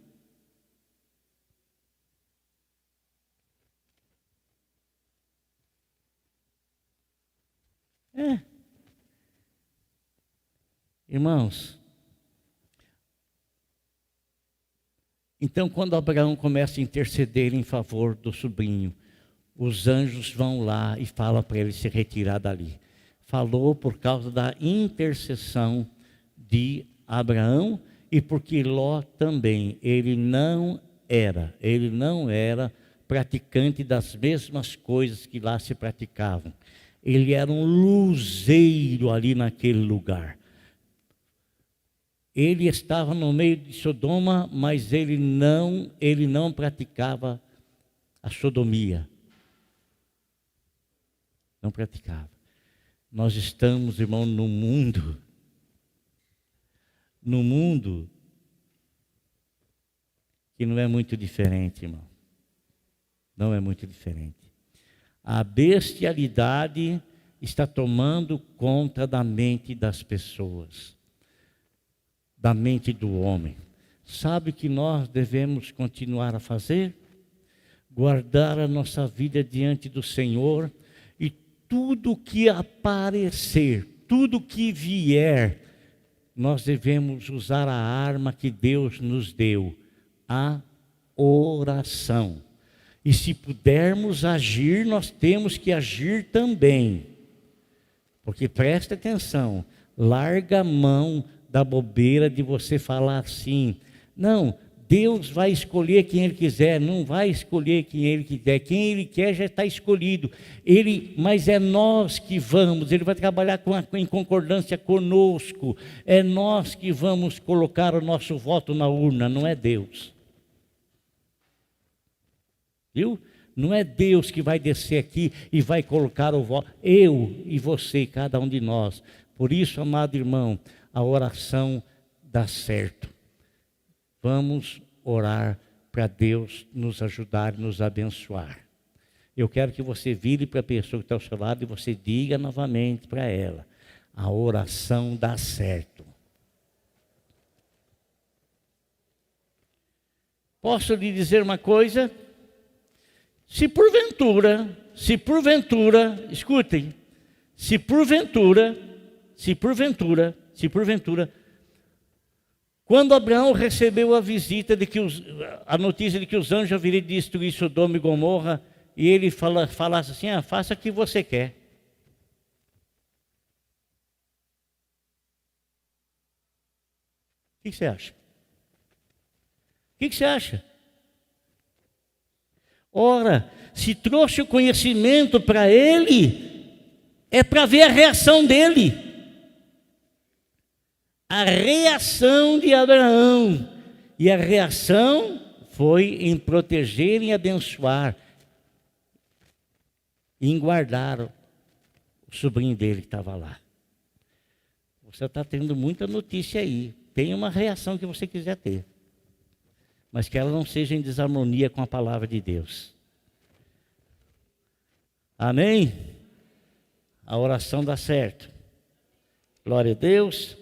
Speaker 1: Irmãos, então quando Abraão começa a interceder em favor do sobrinho, os anjos vão lá e falam para ele se retirar dali. Falou por causa da intercessão de Abraão e porque Ló também, ele não era praticante das mesmas coisas que lá se praticavam. Ele era um luzeiro ali naquele lugar. Ele estava no meio de Sodoma, mas ele não praticava a sodomia. Não praticava. Nós estamos, irmão, no mundo que não é muito diferente, irmão. Não é muito diferente. A bestialidade está tomando conta da mente das pessoas, da mente do homem. Sabe o que nós devemos continuar a fazer? Guardar a nossa vida diante do Senhor e tudo que aparecer, tudo que vier, nós devemos usar a arma que Deus nos deu, a oração. E se pudermos agir, nós temos que agir também. Porque presta atenção, larga a mão da bobeira de você falar assim. Não, Deus vai escolher quem Ele quiser, não vai escolher quem Ele quiser. Quem Ele quer já está escolhido. Mas é nós que vamos, Ele vai trabalhar em concordância conosco. É nós que vamos colocar o nosso voto na urna, não é Deus. Viu? Não é Deus que vai descer aqui e vai colocar o voto. Eu e você, cada um de nós. Por isso, amado irmão, a oração dá certo. Vamos orar para Deus nos ajudar e nos abençoar. Eu quero que você vire para a pessoa que está ao seu lado e você diga novamente para ela: a oração dá certo. Posso lhe dizer uma coisa? Se porventura, escutem, se porventura, quando Abraão recebeu a visita a notícia de que os anjos haveriam de destruir Sodoma e Gomorra, e ele falasse assim: faça o que você quer. O que você acha? O que você acha? Ora, se trouxe o conhecimento para ele, é para ver a reação dele. A reação de Abraão. E a reação foi em proteger e abençoar, e em guardar o sobrinho dele que estava lá. Você está tendo muita notícia aí. Tem uma reação que você quiser ter, mas que ela não seja em desarmonia com a palavra de Deus. Amém? A oração dá certo. Glória a Deus.